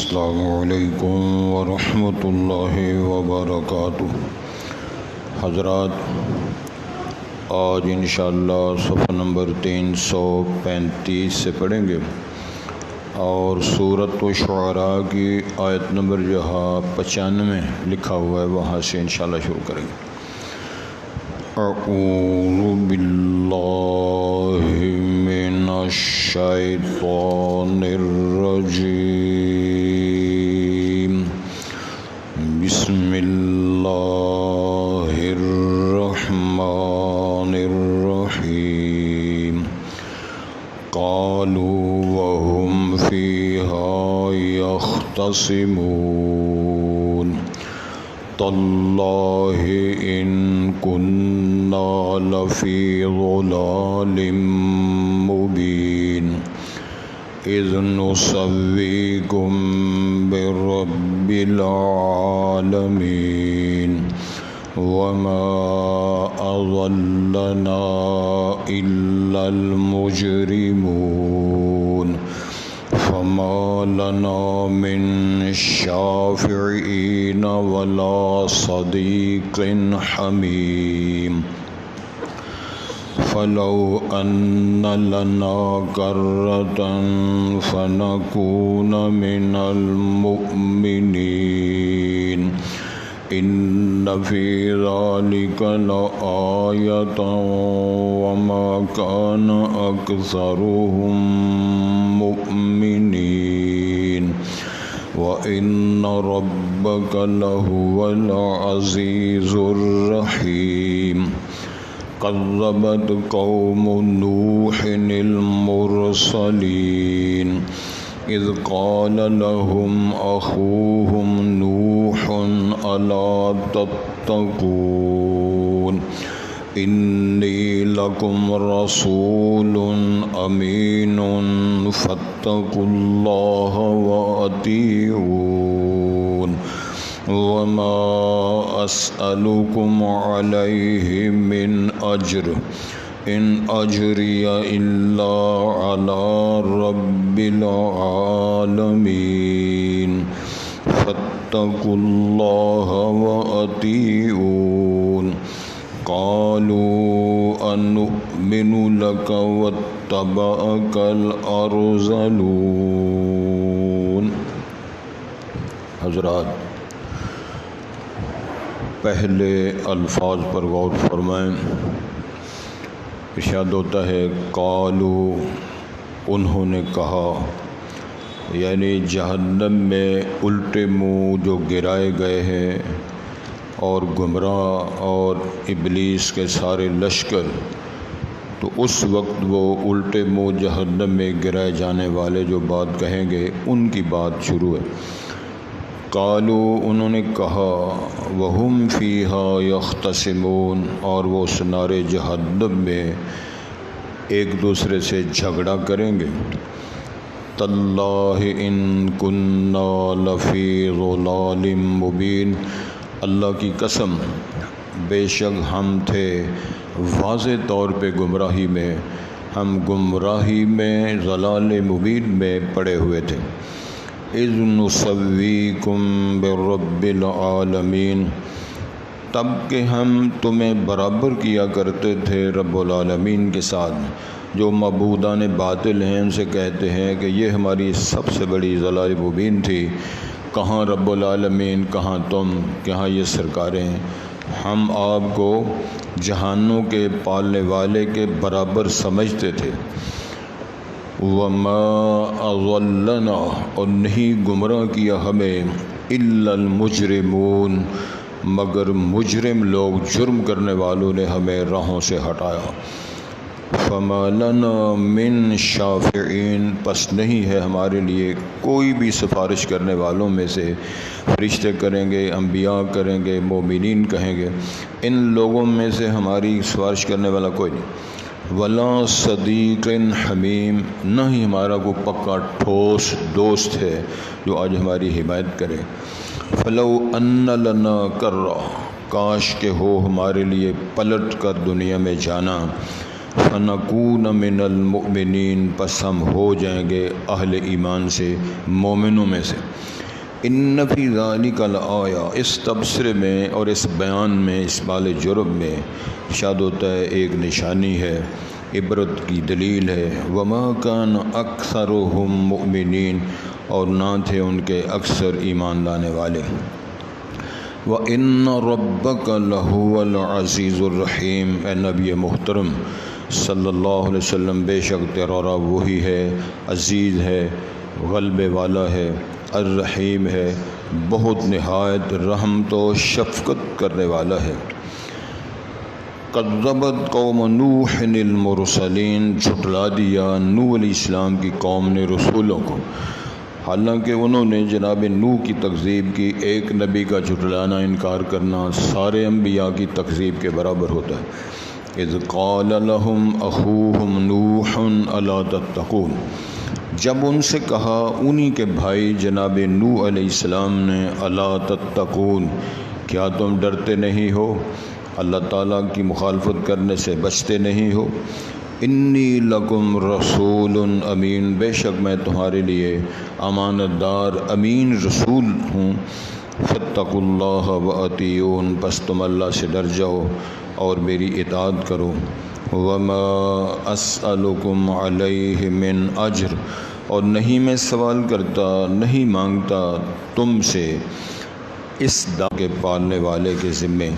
السلام علیکم ورحمۃ اللہ وبرکاتہ۔ حضرات، آج انشاءاللہ صفحہ نمبر 335 سے پڑھیں گے اور سورۃ الشعراء کی آیت نمبر 95 لکھا ہوا ہے، وہاں سے انشاءاللہ شروع کریں گے۔ اعوذ باللہ من الشیطان الرجیم، بسم اللہ الرحمن الرحیم۔ قالوا وهم فيها يختصمون تاللہ ان كنا لفی ضلال مبین اذ نسویکم برب العالمین وما اضلنا الا المجرمون فما لنا من شافعین ولا صدیق حمیم فلو ان لنا کرة فنکون من المؤمنین ان فی ذلک لآیۃ وما کان اکثرهم مؤمنین وَإِنَّ رَبَّكَ لَهُوَ الْعَزِيزُ الرَّحِيمُ كَذَّبَتْ قَوْمُ نُوحٍ الْمُرْسَلِينَ إِذْ قَالَ لَهُمْ أَخُوهُمْ نُوحٌ أَلَا تَتَّقُونَ إِنِّي لَكُمْ رَسُولٌ أَمِينٌ فَاتَّقُوا اللَّهَ وَأَطِيعُونِ وَمَا أَسْأَلُكُمْ عَلَيْهِ مِنْ أَجْرٍ إِنْ أَجْرِيَ إِلَّا عَلَى رَبِّ الْعَالَمِينَ فَاتَّقُوا اللَّهَ وَأَطِيعُونِ قالوا أنؤمن لك واتبعك الأرذلون۔ حضرات، پہلے الفاظ پر غور فرمائیں۔ ارشاد ہوتا ہے قالوا، انہوں نے کہا، یعنی جہنم میں الٹے منہ جو گرائے گئے ہیں اور گمراہ اور ابلیس کے سارے لشکر، تو اس وقت وہ الٹے منہ جہنم میں گرائے جانے والے جو بات کہیں گے ان کی بات شروع ہے۔ قالوا، انہوں نے کہا، وہم فیہا یختصمون، اور وہ اس نار جہنم میں ایک دوسرے سے جھگڑا کریں گے۔ تاللہ ان کنا لفی ضلال مبین، اللہ کی قسم، بے شک ہم تھے واضح طور پہ گمراہی میں، ہم گمراہی میں ضلال مبین میں پڑے ہوئے تھے۔ اذ نسویکم برب العالمین، تب کہ ہم تمہیں برابر کیا کرتے تھے رب العالمین کے ساتھ۔ جو معبودان باطل ہیں ان سے کہتے ہیں کہ یہ ہماری سب سے بڑی ضلال مبین تھی، کہاں رب العالمین، کہاں تم، کہاں یہ سرکاریں، ہم آپ کو جہانوں کے پالنے والے کے برابر سمجھتے تھے۔ وما اضلنا، اور نہیں گمراہ کیا ہمیں، الا المجرمون، مگر مجرم لوگ، جرم کرنے والوں نے ہمیں راہوں سے ہٹایا۔ فما لنا من شافعین، پس نہیں ہے ہمارے لیے کوئی بھی سفارش کرنے والوں میں سے، فرشتے کریں گے، انبیاء کریں گے، مومنین کہیں گے، ان لوگوں میں سے ہماری سفارش کرنے والا کوئی نہیں۔ ولا صدیق حمیم، نہ ہی ہمارا کوئی پکا ٹھوس دوست ہے جو آج ہماری حمایت کرے۔ فلو ان لنا کرہ، کاش کہ ہو ہمارے لیے پلٹ کر دنیا میں جانا، فنکون من المؤمنین، پس ہم ہو جائیں گے اہل ایمان سے، مومنوں میں سے۔ ان فی ذالک لآیہ، اس تبصرے میں اور اس بیان میں، اس بال جرب میں ارشاد ہوتا ہے ایک نشانی ہے، عبرت کی دلیل ہے۔ وما کان اکثرهم مؤمنین، اور نہ تھے ان کے اکثر ایمان لانے والے۔ وَإِنَّ رَبَّكَ لَهُوَ الْعَزِيزُ الرَّحِيمُ، اے نبی محترم صلی اللہ علیہ وسلم، بے شک تیرا رب وہی ہے، عزیز ہے، غلبے والا ہے، الرحیم ہے، بہت نہایت رحمت و شفقت کرنے والا ہے۔ کذبت قوم نوح المرسلین، جھٹلا دیا نوح علیہ السلام کی قوم نے رسولوں کو، حالانکہ انہوں نے جناب نوح کی تکذیب کی۔ ایک نبی کا جھٹلانا، انکار کرنا سارے انبیاء کی تکذیب کے برابر ہوتا ہے۔ اذ قال لهم اخوهم نوح الا تتقون، جب ان سے کہا انہی کے بھائی جناب نوح علیہ السلام نے، الا تتقون، کیا تم ڈرتے نہیں ہو، اللہ تعالیٰ کی مخالفت کرنے سے بچتے نہیں ہو۔ انی لکم رسول امین، بے شک میں تمہارے لیے امانت دار امین رسول ہوں۔ فاتقوا اللہ واطیعون، پس تم اللہ سے ڈر جاؤ اور میری اطاعت کرو۔ وما اسألکم علیہ من اجر، اور نہیں میں سوال کرتا، نہیں مانگتا تم سے اس دعوت کے پالنے والے کے ذمے۔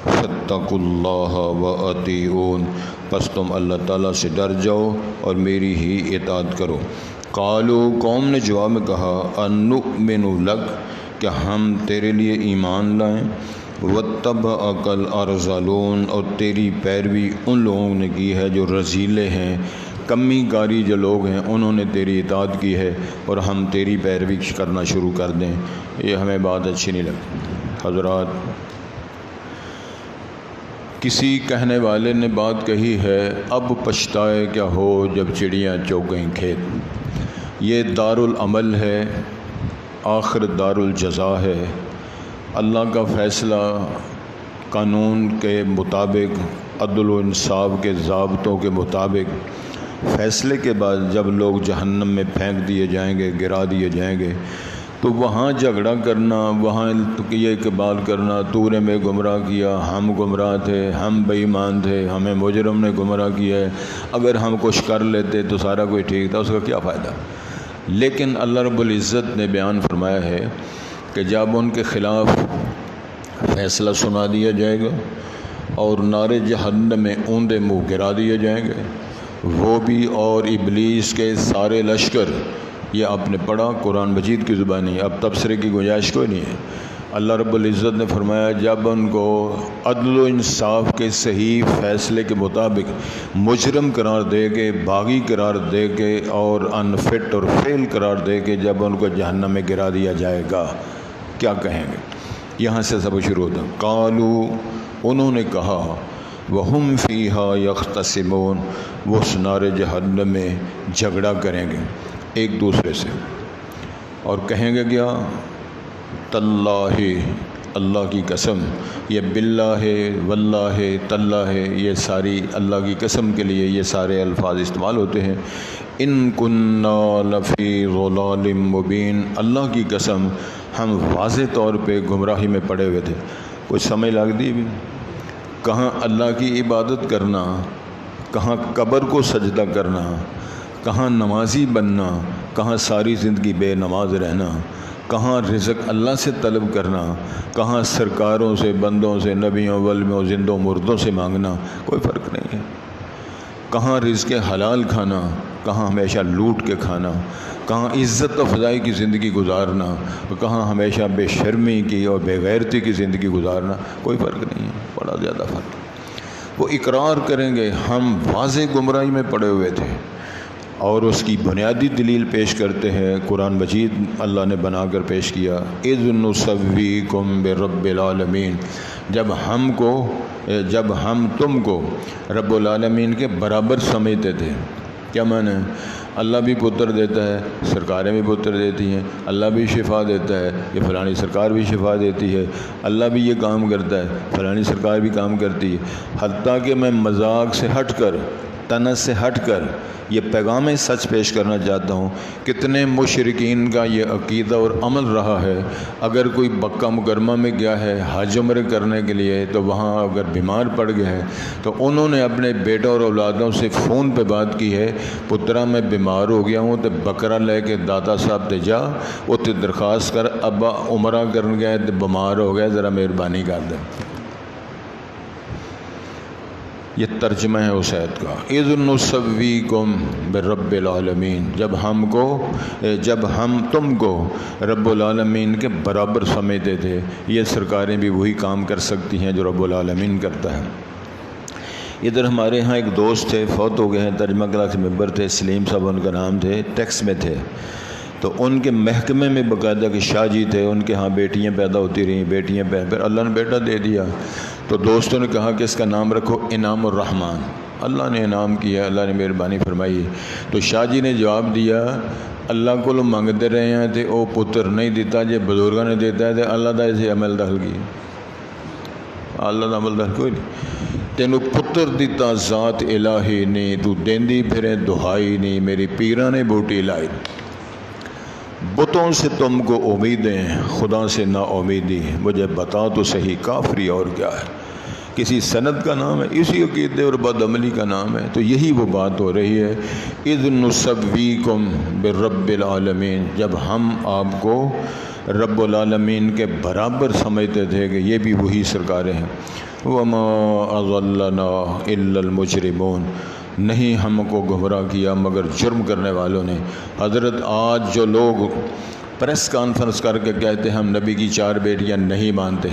فاتقوا اللہ واطیعون، پس تم اللہ تعالیٰ سے ڈر جاؤ اور میری ہی اطاعت کرو۔ قالوا، قوم نے جواب میں کہا، انؤمن لک، کہ ہم تیرے لیے ایمان لائیں، واتبعک الارذلون، اور تیری پیروی ان لوگوں نے کی ہے جو رذیلے ہیں، کمی کاری جو لوگ ہیں، انہوں نے تیری اطاعت کی ہے اور ہم تیری پیروی کرنا شروع کر دیں، یہ ہمیں بات اچھی نہیں لگتی۔ حضرات، کسی کہنے والے نے بات کہی ہے، اب پچھتائے کیا ہو جب چڑیاں چوگیں کھیت۔ یہ دارالعمل ہے، آخر دارالجزا ہے۔ اللہ کا فیصلہ قانون کے مطابق، عدل و انصاف کے ضابطوں کے مطابق، فیصلے کے بعد جب لوگ جہنم میں پھینک دیے جائیں گے، گرا دیے جائیں گے، تو وہاں جھگڑا کرنا، وہاں یہ اقبال کرنا، تو نے میں گمراہ کیا، ہم گمراہ تھے، ہم بے ایمان تھے، ہمیں مجرم نے گمراہ کیا ہے، اگر ہم کچھ کر لیتے تو سارا کوئی ٹھیک تھا، اس کا کیا فائدہ۔ لیکن اللہ رب العزت نے بیان فرمایا ہے کہ جب ان کے خلاف فیصلہ سنا دیا جائے گا اور نار جہنم میں اوندے منہ گرا دیے جائیں گے، وہ بھی اور ابلیس کے سارے لشکر۔ یہ آپ نے پڑھا قرآن مجید کی زبانی، اب تبصرے کی گنجائش کوئی نہیں ہے۔ اللہ رب العزت نے فرمایا جب ان کو عدل و انصاف کے صحیح فیصلے کے مطابق مجرم قرار دے کے، باغی قرار دے کے اور انفٹ اور فیل قرار دے کے جب ان کو جہنم میں گرا دیا جائے گا، کیا کہیں گے؟ یہاں سے سب شروع ہوتا۔ قالوا، انہوں نے کہا، وہم فیہا یختصمون، وہ نار جہنم میں جھگڑا کریں گے ایک دوسرے سے، اور کہیں گے کیا؟ تاللہ، اللہ کی قسم، یہ باللہ، واللہ، تاللہ، یہ ساری اللہ کی قسم کے لیے یہ سارے الفاظ استعمال ہوتے ہیں۔ ان کننا لفی ضلال مبین، اللہ کی قسم ہم واضح طور پہ گمراہی میں پڑے ہوئے تھے۔ کچھ سمجھ لگتی بھی؟ کہاں اللہ کی عبادت کرنا، کہاں قبر کو سجدہ کرنا، کہاں نمازی بننا، کہاں ساری زندگی بے نماز رہنا، کہاں رزق اللہ سے طلب کرنا، کہاں سرکاروں سے، بندوں سے، نبیوں، ولیوں، زندوں مردوں سے مانگنا، کوئی فرق نہیں ہے۔ کہاں رزق حلال کھانا، کہاں ہمیشہ لوٹ کے کھانا، کہاں عزت افزائی کی زندگی گزارنا، کہاں ہمیشہ بے شرمی کی اور بے غیرتی کی زندگی گزارنا، کوئی فرق نہیں ہے، بڑا زیادہ فرق ہے۔ وہ اقرار کریں گے ہم واضح گمراہی میں پڑے ہوئے تھے، اور اس کی بنیادی دلیل پیش کرتے ہیں قرآن مجید اللہ نے بنا کر پیش کیا۔ اذ نسویکم برب العالمین، جب ہم تم کو رب العالمین کے برابر سمجھتے تھے۔ کیا معنی ہے؟ اللہ بھی پتر دیتا ہے، سرکاریں بھی پتر دیتی ہیں، اللہ بھی شفا دیتا ہے، یہ فلانی سرکار بھی شفا دیتی ہے، اللہ بھی یہ کام کرتا ہے، فلانی سرکار بھی کام کرتی ہے، حتیٰ کہ میں مذاق سے ہٹ کر طنز سے ہٹ کر یہ پیغام سچ پیش کرنا چاہتا ہوں۔ کتنے مشرکین کا یہ عقیدہ اور عمل رہا ہے، اگر کوئی مکہ مکرمہ میں گیا ہے حج عمرہ کرنے کے لیے تو وہاں اگر بیمار پڑ گیا ہے تو انہوں نے اپنے بیٹوں اور اولادوں سے فون پہ بات کی ہے، پترا میں بیمار ہو گیا ہوں تو بکرا لے کے داتا صاحب تے جا اتنے درخواست کر، ابا عمرہ کرنے گئے تو بیمار ہو گیا، ذرا مہربانی کر دیں۔ یہ ترجمہ ہے اس آیت کا، اذ نسویکم برب العالمین، جب ہم تم کو رب العالمین کے برابر سمجھتے تھے۔ یہ سرکاریں بھی وہی کام کر سکتی ہیں جو رب العالمین کرتا ہے۔ ادھر ہمارے ہاں ایک دوست تھے، فوت ہو گئے ہیں، ترجمہ کلاس ممبر تھے، سلیم صاحب ان کا نام تھے، ٹیکس میں تھے، تو ان کے محکمے میں باقاعدہ کہ شاہ جی تھے، ان کے ہاں بیٹیاں پیدا ہوتی رہیں، پھر اللہ نے بیٹا دے دیا، تو دوستوں نے کہا کہ اس کا نام رکھو انعام الرحمن، اللہ نے انعام کیا، اللہ نے مہربانی فرمائی۔ تو شاہ جی نے جواب دیا، اللہ کو منگتے رہے ہیں تو وہ پتر نہیں دیتا، جی بزرگوں نے دیتا ہے تو اللہ دا اسے عمل دخل کی، اللہ دا عمل دخل کوئی نہیں، تینوں پتر دیتا ذات الہی نہیں، تو دیندی پھرے دہائی نہیں، میری پیران نے بوٹی لائی۔ بتوں سے تم کو امیدیں، خدا سے نا امیدی، مجھے بتا تو صحیح کافری اور کیا ہے؟ کسی سند کا نام ہے، اسی عقیدے اور بد عملی کا نام ہے۔ تو یہی وہ بات ہو رہی ہے، اذ نسویکم برب العالمین، جب ہم آپ کو رب العالمین کے برابر سمجھتے تھے کہ یہ بھی وہی سرکاریں ہیں۔ وما اضلنا الا المجرمون، نہیں ہم کو گمراہ کیا مگر جرم کرنے والوں نے۔ حضرت آج جو لوگ پریس کانفرنس کر کے کہتے ہیں ہم نبی کی 4 بیٹیاں نہیں مانتے،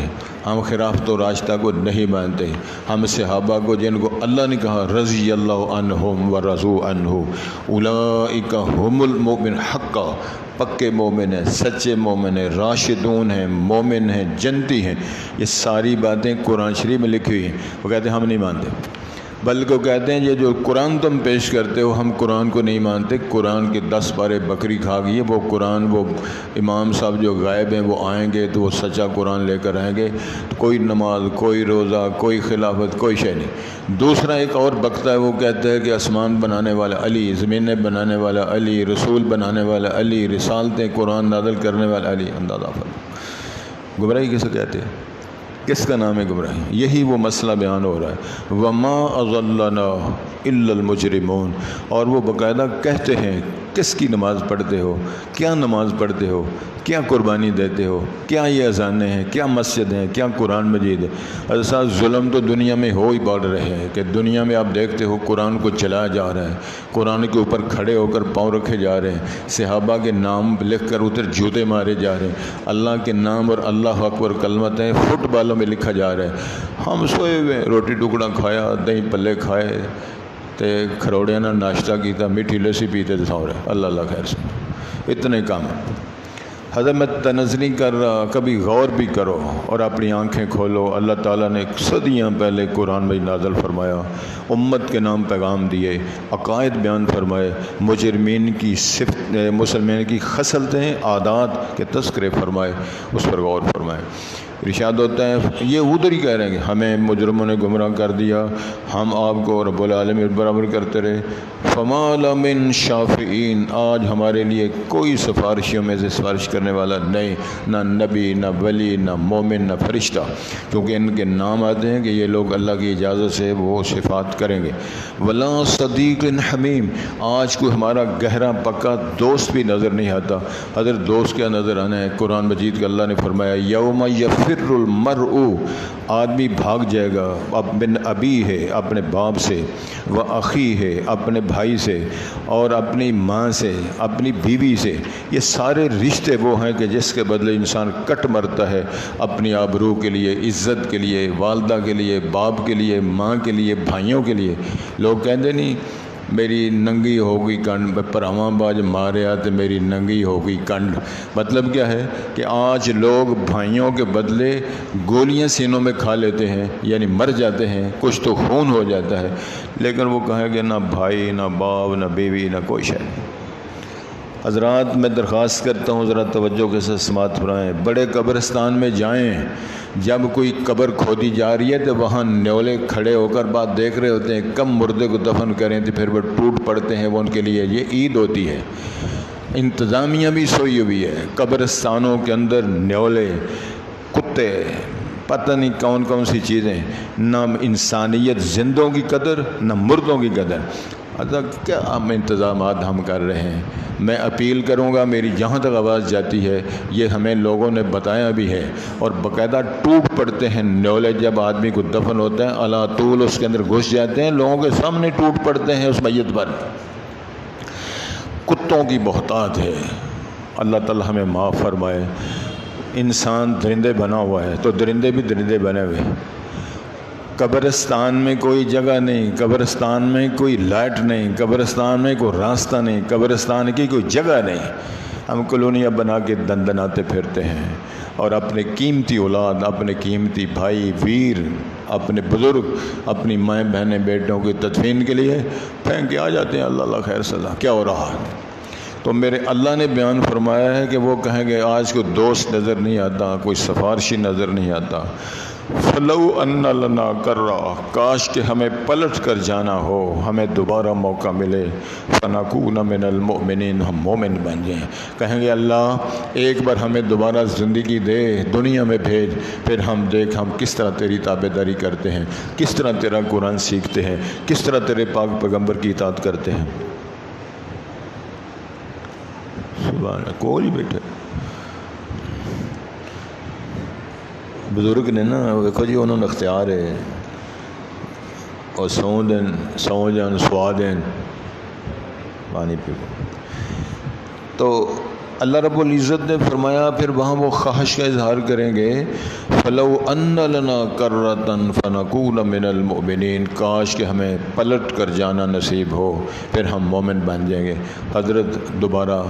ہم خلافت و راشدہ کو نہیں مانتے، ہم صحابہ کو جن کو اللہ نے کہا رضی اللہ عنہم ورضوا عنہ اولئک هم المؤمن حقا، پکے مومن ہیں، سچے مومن ہیں، راشدون ہیں، مومن ہیں، جنتی ہیں، یہ ساری باتیں قرآن شریف میں لکھی ہوئی ہیں۔ وہ کہتے ہیں ہم نہیں مانتے، بلکہ وہ کہتے ہیں یہ جو قرآن تم پیش کرتے ہو ہم قرآن کو نہیں مانتے، قرآن کے 10 پارے بکری کھا گئی ہے، وہ قرآن وہ امام صاحب جو غائب ہیں وہ آئیں گے تو وہ سچا قرآن لے کر آئیں گے، کوئی نماز، کوئی روزہ، کوئی خلافت، کوئی شے نہیں۔ دوسرا ایک اور بکتا ہے، وہ کہتا ہے کہ آسمان بنانے والا علی، زمینیں بنانے والا علی، رسول بنانے والا علی، رسالتیں قرآن نازل کرنے والا علی۔ اندازہ فرمائیں گمراہی کسے کہتے ہیں؟ کس کا نام ہے گمراہی؟ یہی وہ مسئلہ بیان ہو رہا ہے، وما اضلنا الا المجرمون، اور وہ باقاعدہ کہتے ہیں کس کی نماز پڑھتے ہو، کیا نماز پڑھتے ہو، کیا قربانی دیتے ہو، کیا یہ اذانیں ہیں، کیا مسجد ہیں، کیا قرآن مجید ہے۔ ایسا ظلم تو دنیا میں ہو ہی بڑھ رہے ہیں کہ دنیا میں آپ دیکھتے ہو قرآن کو چلایا جا رہا ہے، قرآن کے اوپر کھڑے ہو کر پاؤں رکھے جا رہے ہیں، صحابہ کے نام لکھ کر ادھر جوتے مارے جا رہے ہیں، اللہ کے نام اور اللہ اکبر کلمتیں فٹ بالوں میں لکھا جا رہا ہے۔ ہم سوئے ہوئے روٹی ٹکڑا کھایا، دہی پلے کھائے تے کھروڑیاں نہ ناشتہ کیتا، میٹھی لسی پیتے سو رہے، اللہ اللہ خیر سے، اتنے کام۔ حضرت میں طنز نہیں کر رہا، کبھی غور بھی کرو اور اپنی آنکھیں کھولو۔ اللہ تعالیٰ نے صدیاں پہلے قرآن میں نازل فرمایا، امت کے نام پیغام دیے، عقائد بیان فرمائے، مجرمین کی صفت، مسلمان کی خصلتیں، عادات کے تذکرے فرمائے، اس پر غور فرمائے۔ ارشاد ہوتا ہے، یہ ادھر ہی کہہ رہے ہیں کہ ہمیں مجرموں نے گمراہ کر دیا، ہم آپ کو رب العالمین برابر کرتے رہے۔ فما لنا من شافعین، آج ہمارے لیے کوئی سفارشیوں میں سے سفارش کرنے والا نہیں، نہ نبی، نہ ولی، نہ مومن، نہ فرشتہ، کیونکہ ان کے نام آتے ہیں کہ یہ لوگ اللہ کی اجازت سے وہ صفات کریں گے۔ ولا صدیق حمیم، آج کوئی ہمارا گہرا پکا دوست بھی نظر نہیں آتا۔ حضرت دوست کیا نظر آنا ہے؟ قرآن مجید کا اللہ نے فرمایا، یوم یفر المرء، آدمی بھاگ جائے گا، ابن ابی ہے اپنے باپ سے، و اخی ہے اپنے بھائی سے، اور اپنی ماں سے، اپنی بیوی سے۔ یہ سارے رشتے وہ ہیں کہ جس کے بدلے انسان کٹ مرتا ہے، اپنی آبرو کے لیے، عزت کے لیے، والدہ کے لیے، باپ کے لیے، ماں کے لیے، بھائیوں کے لیے۔ لوگ کہتے نہیں میری ننگی ہو گئی کنڈ، پراواں باج ماریا تو میری ننگی ہو گئی کنڈ۔ مطلب کیا ہے کہ آج لوگ بھائیوں کے بدلے گولیاں سینوں میں کھا لیتے ہیں، یعنی مر جاتے ہیں، کچھ تو خون ہو جاتا ہے، لیکن وہ کہیں کہ نہ بھائی، نہ باپ، نہ بیوی، نہ کوئی شے۔ حضرات میں درخواست کرتا ہوں ذرا توجہ کے ساتھ سماعت فرمائیں. بڑے قبرستان میں جائیں، جب کوئی قبر کھودی جا رہی ہے تو وہاں نیولے کھڑے ہو کر بات دیکھ رہے ہوتے ہیں، کم مردے کو دفن کریں تو پھر وہ ٹوٹ پڑتے ہیں. وہ ان کے لیے یہ عید ہوتی ہے. انتظامیہ بھی سوئی ہوئی ہے. قبرستانوں کے اندر نیولے، کتے، پتہ نہیں کون کون سی چیزیں. نہ انسانیت زندوں کی قدر، نہ مردوں کی قدر. کیا ہم انتظامات ہم کر رہے ہیں. میں اپیل کروں گا، میری جہاں تک آواز جاتی ہے، یہ ہمیں لوگوں نے بتایا بھی ہے، اور باقاعدہ ٹوٹ پڑتے ہیں نیولے. جب آدمی کو دفن ہوتا ہے اللہ طول اس کے اندر گھس جاتے ہیں، لوگوں کے سامنے ٹوٹ پڑتے ہیں اس میت پر. کتوں کی بہتات ہے. اللہ تعالی ہمیں معاف فرمائے. انسان درندے بنا ہوا ہے تو درندے بھی درندے بنے ہوئے. قبرستان میں کوئی جگہ نہیں، قبرستان میں کوئی لائٹ نہیں، قبرستان میں کوئی راستہ نہیں، قبرستان کی کوئی جگہ نہیں. ہم کالونیاں بنا کے دندناتے پھرتے ہیں، اور اپنے قیمتی اولاد، اپنے قیمتی بھائی ویر، اپنے بزرگ، اپنی مائیں بہنیں بیٹوں کی تدفین کے لیے پھینک کے آ جاتے ہیں. اللہ اللہ خیر سزا. کیا ہو رہا ہے؟ تو میرے اللہ نے بیان فرمایا ہے کہ وہ کہیں گے آج کوئی دوست نظر نہیں آتا، کوئی سفارشی نظر نہیں آتا. فَلَوْ أَنَّ لَنَا كَرَّةً، کاش کہ ہمیں پلٹ کر جانا ہو، ہمیں دوبارہ موقع ملے. فَنَكُونَ مِنَ الْمُؤْمِنِينَ، ہم مومن بن جائیں. کہیں گے اللہ ایک بار ہمیں دوبارہ زندگی دے، دنیا میں بھیج، پھر ہم دیکھ ہم کس طرح تیری تابعداری کرتے ہیں، کس طرح تیرا قرآن سیکھتے ہیں، کس طرح تیرے پاک پیغمبر کی اطاعت کرتے ہیں. سبحان اللہ. کوئی بیٹھے بزرگ نے نا، دیکھو جی انہوں نے اختیار ہے، اور سو جان سوا دین پانی پی. تو اللہ رب العزت نے فرمایا پھر وہاں وہ خواہش کا اظہار کریں گے. فَلَوْ أَنَّ لَنَا كَرَّةً فَنَكُونَ مِنَ الْمُؤْمِنِينَ، کاش کہ ہمیں پلٹ کر جانا نصیب ہو، پھر ہم مومن بن جائیں گے. حضرت دوبارہ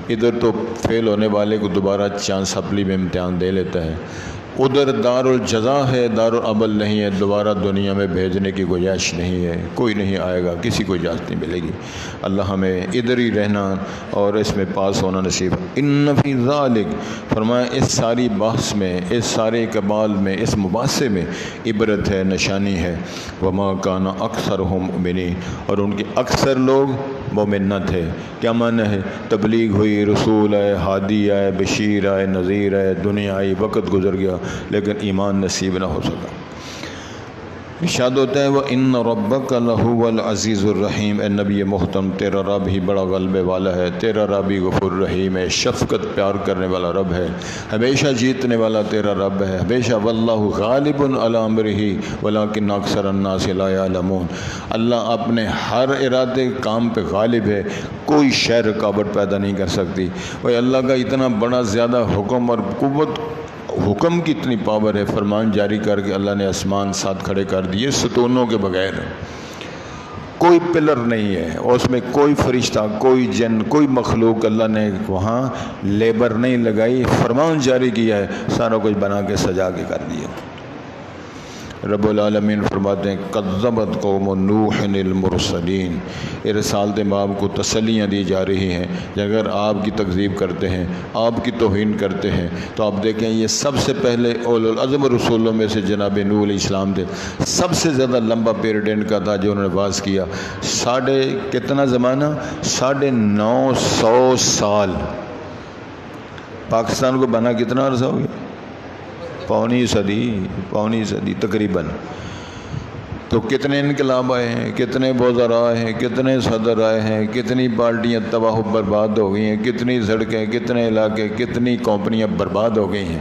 ادھر تو فیل ہونے والے کو دوبارہ چانس سپلی میں امتحان دے لیتا ہے، ادھر دار الجزا ہے، دار العمل نہیں ہے، دوبارہ دنیا میں بھیجنے کی گنجائش نہیں ہے. کوئی نہیں آئے گا، کسی کو اجازت نہیں ملے گی. اللہ ہمیں ادھر ہی رہنا اور اس میں پاس ہونا نصیب. ان فی ذالک، فرمایا اس ساری بحث میں، اس سارے اقبال میں، اس مباحثے میں عبرت ہے، نشانی ہے. وما کان اکثرہم مؤمنین، اور ان کے اکثر لوگ مومن نہ تھے. کیا معنی ہے؟ تبلیغ ہوئی، رسول آئے، ہادی آئے، بشیر آئے، نذیر آئے، دنیا آئی، وقت گزر گیا، لیکن ایمان نصیب نہ ہو سکا. ارشاد ہوتا ہے وَإِنَّ رَبَّكَ لَهُوَ الْعَزِيزُ الرَّحِيمُ، اے نبی محترم تیرا رب ہی بڑا غلبے والا ہے، تیرا رب ہی غفور رحیم ہے، شفقت پیار کرنے والا رب ہے، ہمیشہ جیتنے والا تیرا رب ہے. ہمیشہ واللہ غالب علی امرہ ولکن اکثر الناس لا یعلمون. اللہ اپنے ہر ارادے کام پہ غالب ہے، کوئی شے رکاوٹ پیدا نہیں کر سکتی. وہ اللہ کا اتنا بڑا زیادہ حکم اور قوت، حکم کی اتنی پاور ہے، فرمان جاری کر کے اللہ نے آسمان ساتھ کھڑے کر دیے ستونوں کے بغیر. کوئی پلر نہیں ہے، اور اس میں کوئی فرشتہ، کوئی جن، کوئی مخلوق اللہ نے وہاں لیبر نہیں لگائی، فرمان جاری کیا ہے، سارا کچھ بنا کے سجا کے کر دیا. رب العالمین فرماتے ہیں کذبت قوم نوح المرسلین. رسالت باب کو تسلیاں دی جا رہی ہیں. اگر آپ کی تکذیب کرتے ہیں، آپ کی توہین کرتے ہیں، تو آپ دیکھیں یہ سب سے پہلے اولو العزم رسولوں میں سے جناب نوح علیہ السلام تھے. سب سے زیادہ لمبا پیریڈ ان کا تھا جو انہوں نے واز کیا. کتنا زمانہ؟ 950 سال. پاکستان کو بنا کتنا عرصہ ہو گیا؟ پونی صدی تقریباً. تو کتنے انقلاب آئے ہیں، کتنے وزراء آئے ہیں، کتنے صدر آئے ہیں، کتنی پارٹیاں تباہ و برباد ہو گئی ہیں، کتنی سڑکیں، کتنے علاقے، کتنی کمپنیاں برباد ہو گئی ہیں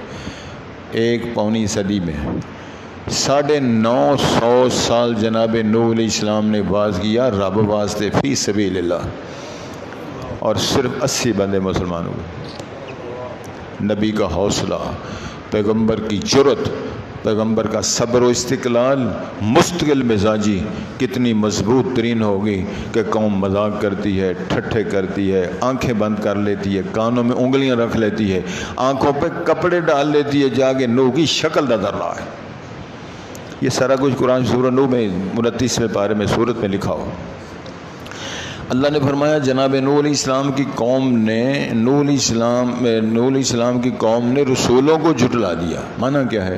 ایک پونی صدی میں. 950 سال جناب نوح علیہ السلام نے واز کیا رب واسطے فی سبیل اللہ، اور صرف 80 بندے مسلمان ہوئے. نبی کا حوصلہ، پیغمبر کی جرت، پیغمبر کا صبر و استقلال، مستقل مزاجی کتنی مضبوط ترین ہوگی کہ قوم مذاق کرتی ہے، ٹھٹھے کرتی ہے، آنکھیں بند کر لیتی ہے، کانوں میں انگلیاں رکھ لیتی ہے، آنکھوں پہ کپڑے ڈال لیتی ہے، جا کے نوح کی شکل نظر رہا ہے. یہ سارا کچھ قرآن سورہ نوح میں 29ویں پارے میں سورت میں لکھا ہو. اللہ نے فرمایا جناب نوح علیہ السلام کی قوم نے نوح علیہ السلام کی قوم نے رسولوں کو جھٹلا دیا۔ معنی کیا ہے؟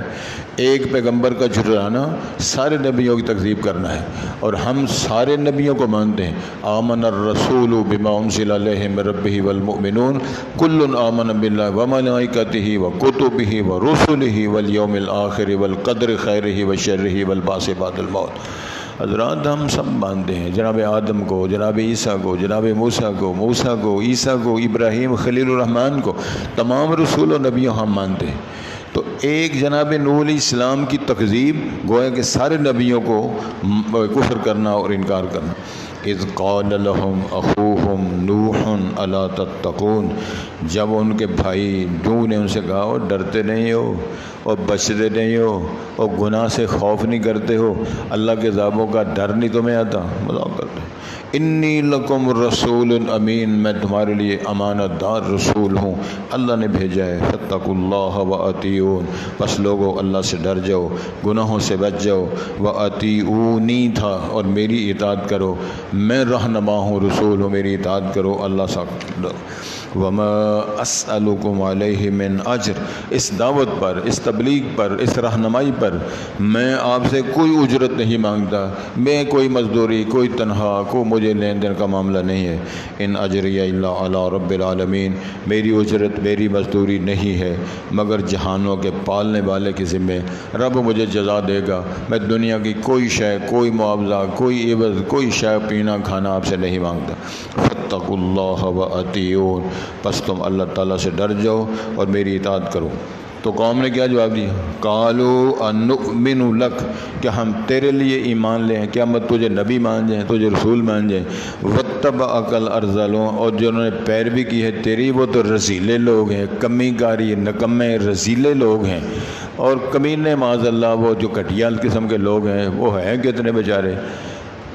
ایک پیغمبر کا جھٹلانا سارے نبیوں کی تکذیب کرنا ہے، اور ہم سارے نبیوں کو مانتے ہیں۔ آمن الرسول بما انزل الیہ من ربہ والمؤمنون کل آمن باللہ وملائکتہ وکتبہ ورسلہ والیوم الآخر والقدر خیرہ وشرہ والبعث بعد الموت۔ حضرات ہم سب مانتے ہیں جناب آدم کو، جناب عیسیٰ کو، جناب موسیٰ کو، عیسیٰ کو، ابراہیم خلیل الرحمن کو، تمام رسول و نبیوں ہم مانتے ہیں۔ تو ایک جناب نوح علیہ السلام کی تکذیب گویا کہ سارے نبیوں کو کفر کرنا اور انکار کرنا۔ اذ قال لهم اخوهم نوح الا تتقون، جب ان کے بھائی نوح نے ان سے کہا اور ڈرتے نہیں ہو اور بچتے نہیں ہو اور گناہ سے خوف نہیں کرتے ہو، اللہ کے عذابوں کا ڈر نہیں تمہیں آتا، مذاق کرتے۔ انی لکم رسول امین، میں تمہارے لیے امانت دار رسول ہوں، اللہ نے بھیجا ہے۔ فاتقوا اللہ واطیعون، بس لوگوں اللہ سے ڈر جاؤ، گناہوں سے بچ جاؤ۔ واطیعونی تھا، اور میری اطاعت کرو، میں رہنما ہوں، رسول ہوں، میری اطاعت کرو، اللہ سے ڈرو۔ وما اسألکم علیہ من اجر، اس دعوت پر، اس تبلیغ پر، اس رہنمائی پر میں آپ سے کوئی اجرت نہیں مانگتا، میں کوئی مزدوری، کوئی تنخواہ، کوئی مجھے لین دین کا معاملہ نہیں ہے۔ ان اجری الا علی رب العالمین، میری اجرت، میری مزدوری نہیں ہے مگر جہانوں کے پالنے والے کے ذمے، رب مجھے جزا دے گا۔ میں دنیا کی کوئی شے، کوئی معاوضہ، کوئی عوض، کوئی شے پینا کھانا آپ سے نہیں مانگتا۔ فاتقوا اللہ واطیعون، پس تم اللہ تعالیٰ سے ڈر جاؤ اور میری اطاعت کرو۔ تو قوم نے کیا جواب دیا؟ قالوا انؤمن لک، کہ ہم تیرے لیے ایمان لیں، کیا مت تجھے نبی مان جائیں، تجھے رسول مان جائیں۔ واتبعک الارذلون، اور جنہوں نے پیروی کی ہے تیری وہ تو رذیلے لوگ ہیں، کمی کاری، نکمے، رذیلے لوگ ہیں۔ اور کمینے معاذ اللہ، وہ جو گھٹیا قسم کے لوگ ہیں وہ ہیں کتنے بیچارے،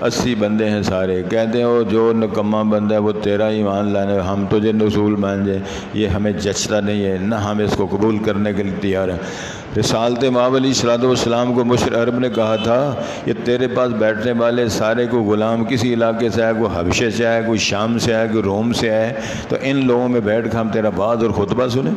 80 بندے ہیں سارے، کہتے ہیں وہ جو نکمہ بندہ ہے وہ تیرا ایمان لانے، ہم تجھے رسول مان جائیں، یہ ہمیں جچتا نہیں ہے، نہ ہم اس کو قبول کرنے کے لیے تیار ہیں۔ رسالت مآب علیہ الصلوۃ والسلام کو مشرک عرب نے کہا تھا یہ تیرے پاس بیٹھنے والے سارے کو غلام کسی علاقے سے آئے، کوئی حبشے سے آئے، کوئی شام سے آئے، کوئی روم سے آئے، تو ان لوگوں میں بیٹھ کر ہم تیرا وعظ اور خطبہ سنیں۔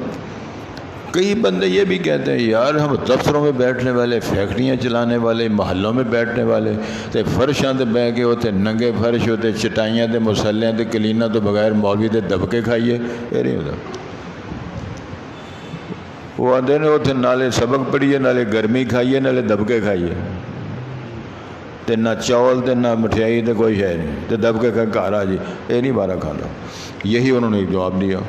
کئی بندے یہ بھی کہتے ہیں یار ہم دفتروں میں بیٹھنے والے، فیکٹریاں چلانے والے، محلوں میں بیٹھنے والے، تے فرشاں تے بہ کے ہوتے، ننگے فرش ہوتے، چٹائیاں تے مسلیاں تے کلینا تو بغیر مولوی دے دبکے کھائیے، یہ نہیں ہوتا۔ وہ آدھے نے اتنے نالے سبق پڑھیے، نالے گرمی کھائیے، نالے دبکے کھائیے، تے نہ چاول تے نہ مٹھائی تے کوئی ہے نہیں، تے دبکے کھا گھر آ جی، یہ نہیں بارہ کھانا۔ یہی انہوں نے جواب دیا،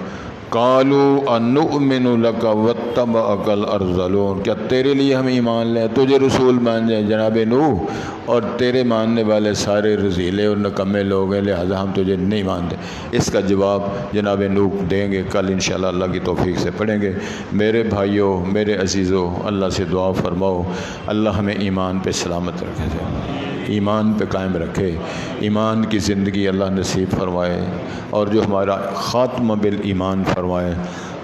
قالوا انؤمن لک واتبعک الارذلون، کیا تیرے لیے ہم ایمان لیں، تجھے رسول مان جائیں جناب نوح، اور تیرے ماننے والے سارے رذیلے اور نکمے لوگ ہیں، لہذا ہم تجھے نہیں مانتے۔ اس کا جواب جناب نوح دیں گے، کل انشاءاللہ اللہ کی توفیق سے پڑھیں گے۔ میرے بھائیوں، میرے عزیزوں، اللہ سے دعا فرماؤ اللہ ہمیں ایمان پہ سلامت رکھے، ایمان پہ قائم رکھے، ایمان کی زندگی اللہ نصیب فرمائے، اور جو ہمارا خاتمہ بالایمان فرمائے۔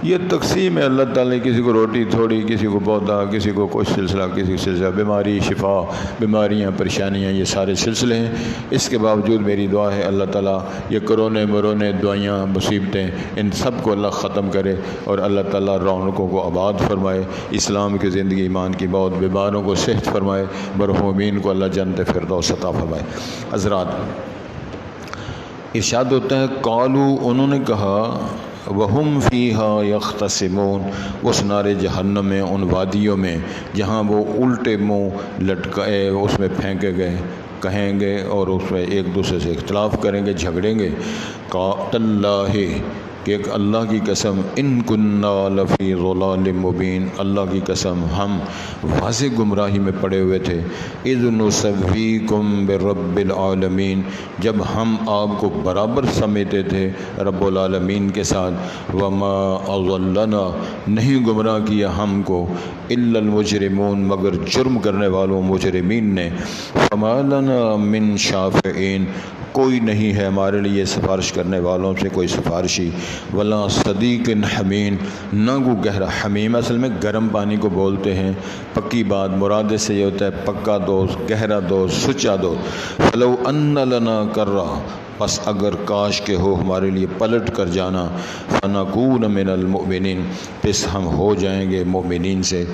یہ تقسیم ہے اللہ تعالیٰ نے، کسی کو روٹی تھوڑی، کسی کو پودا، کسی کو کچھ سلسلہ، کسی کو سلسلہ، بیماری، شفا، بیماریاں، پریشانیاں، یہ سارے سلسلے ہیں۔ اس کے باوجود میری دعا ہے اللہ تعالیٰ یہ کرونے مرونے دعائیاں، مصیبتیں، ان سب کو اللہ ختم کرے، اور اللہ تعالیٰ رونقوں کو آباد فرمائے، اسلام کی زندگی، ایمان کی موت، بیماروں کو صحت فرمائے، مرحومین کو اللہ جنت فردوس عطا فرمائے۔ حضرات ارشاد ہوتا ہے قالوا، انہوں نے کہا، وہم فیہا یختصمون، اس نار جہنم میں، ان وادیوں میں جہاں وہ الٹے منہ لٹکائے اس میں پھینکے گئے، کہیں گے اور اس میں ایک دوسرے سے اختلاف کریں گے، جھگڑیں گے۔ تاللہ، کہ اللہ کی قسم، ان کننا لفی ضلال مبین، اللہ کی قسم ہم واضح گمراہی میں پڑے ہوئے تھے۔ اذ نسویکم برب العالمین، جب ہم آپ کو برابر سمجھتے تھے رب العالمین کے ساتھ۔ وما اضلنا، نہیں گمراہ کیا ہم کو، الا المجرمون، مگر جرم کرنے والوں مجرمین نے۔ فما لنا من شافعین، کوئی نہیں ہے ہمارے لیے سفارش کرنے والوں سے کوئی سفارشی۔ ولا صدیق حمیم، نہ کو گہرا، حمیم اصل میں گرم پانی کو بولتے ہیں، پکی بات، مراد سے یہ ہوتا ہے پکا دوست، گہرا دوست، سچا دوست۔ فلو ان لنا کرہ، بس اگر کاش کے ہو ہمارے لیے پلٹ کر جانا، فنکون من المؤمنین، پس ہم ہو جائیں گے مومنین سے۔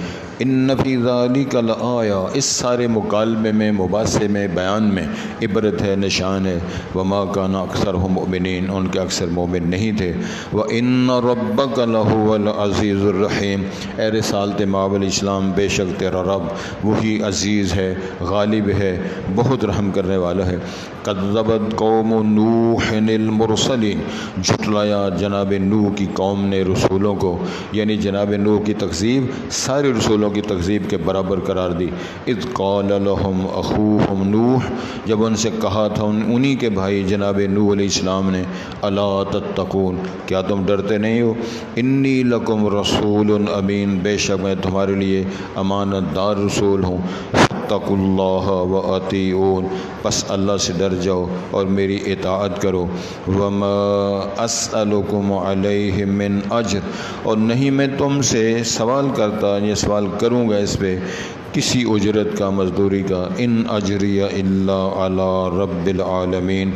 ان فی ذالک لآیہ، اس سارے مکالمے میں، مباحثے میں، بیان میں عبرت ہے، نشان ہے۔ وما کان اکثرہم مؤمنین، ان کے اکثر مومن نہیں تھے۔ وان ربک لہو العزیز الرحیم، اے رسالت مآب علیہ السلام، بے شک تیرا رب وہی عزیز ہے، غالب ہے، بہت رحم کرنے والا ہے۔ کذبت قوم نوح المرسلین، جھٹلایا جناب نوح کی قوم نے رسولوں کو، یعنی جناب نوح کی تکذیب سارے رسولوں کی تکذیب کے برابر قرار دی۔ اذ قال لهم اخوهم نوح، جب ان سے کہا تھا انہی کے بھائی جناب نوح علیہ السلام نے، الا تتقون، کیا تم ڈرتے نہیں ہو؟ انی لکم رسول امین، بے شک میں تمہارے لیے امانت دار رسول ہوں۔ فاتقوا اللہ واطیعون، پس اللہ سے ڈر جاؤ اور میری اطاعت کرو۔ وما اسألکم علیہ من اجر، اور نہیں میں تم سے سوال کرتا، یہ سوال کروں گا اس پہ کسی اجرت کا، مزدوری کا۔ ان اجری الا علی رب العالمین،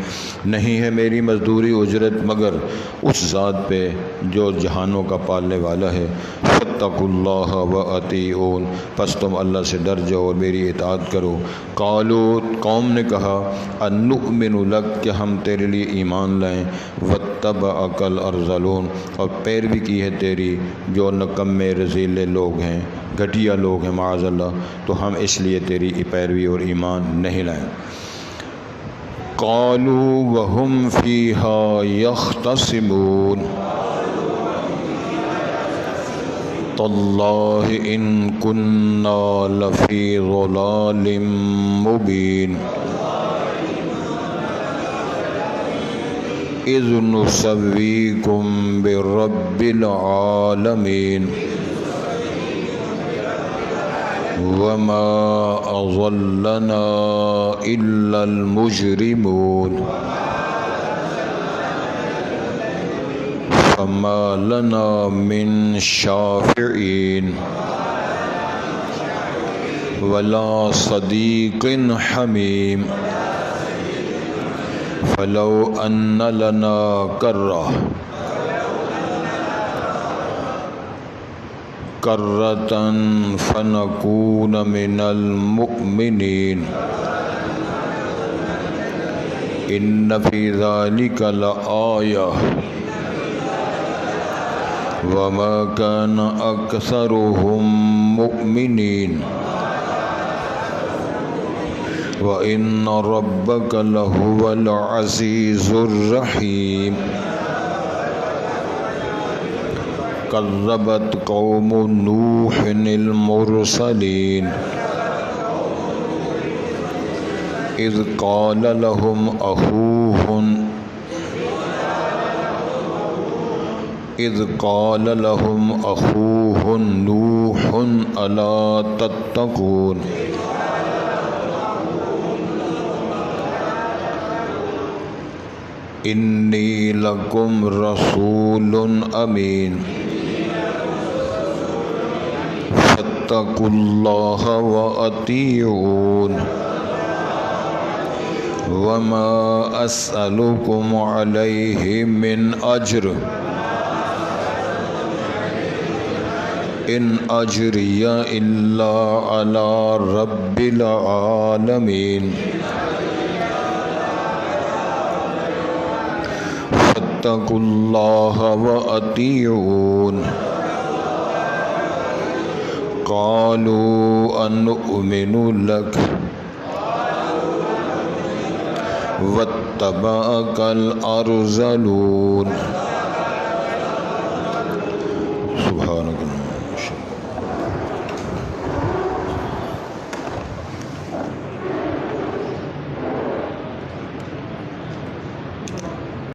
نہیں ہے میری مزدوری اجرت مگر اس ذات پہ جو جہانوں کا پالنے والا ہے۔ فاتقوا اللہ واطیعون، پس تم اللہ سے ڈر جاؤ اور میری اطاعت کرو۔ قالوا، قوم نے کہا، انؤمن لک، کہ ہم تیرے لیے ایمان لائیں، واتبعک الارذلون، اور پیروی کی ہے تیری جو نکمے رذیلے لوگ ہیں، گھٹیا لوگ ہیں معاذ اللہ، تو ہم اس لیے تیری پیروی اور ایمان نہیں لائیں۔ قالوا وهم فیہا یختصمون، تاللہ ان کنا لفی ضلال مبین، اذ نسویکم برب العالمین، وما اضلنا الا المجرمون، فما لنا من شافعین ولا صدیق حمیم، فلو ان لنا کرہ فنکون من المؤمنین، ان فی ذلک لآیہ وما کان اکثرهم مؤمنین، وان ربک لہو العزیز الرحیم۔ کذبت قوم نوح المرسلین، اذ قال لهم اخوهم نوح الا تتقون، انی لکم رسول امین، فاتقوا اللہ واطیعون، وما اسألکم علیہ من اجر، ان اجری الا علی رب العالمین، فاتقوا اللہ واطیعون۔ قالوا انؤمن لک واتبعک الارذلون،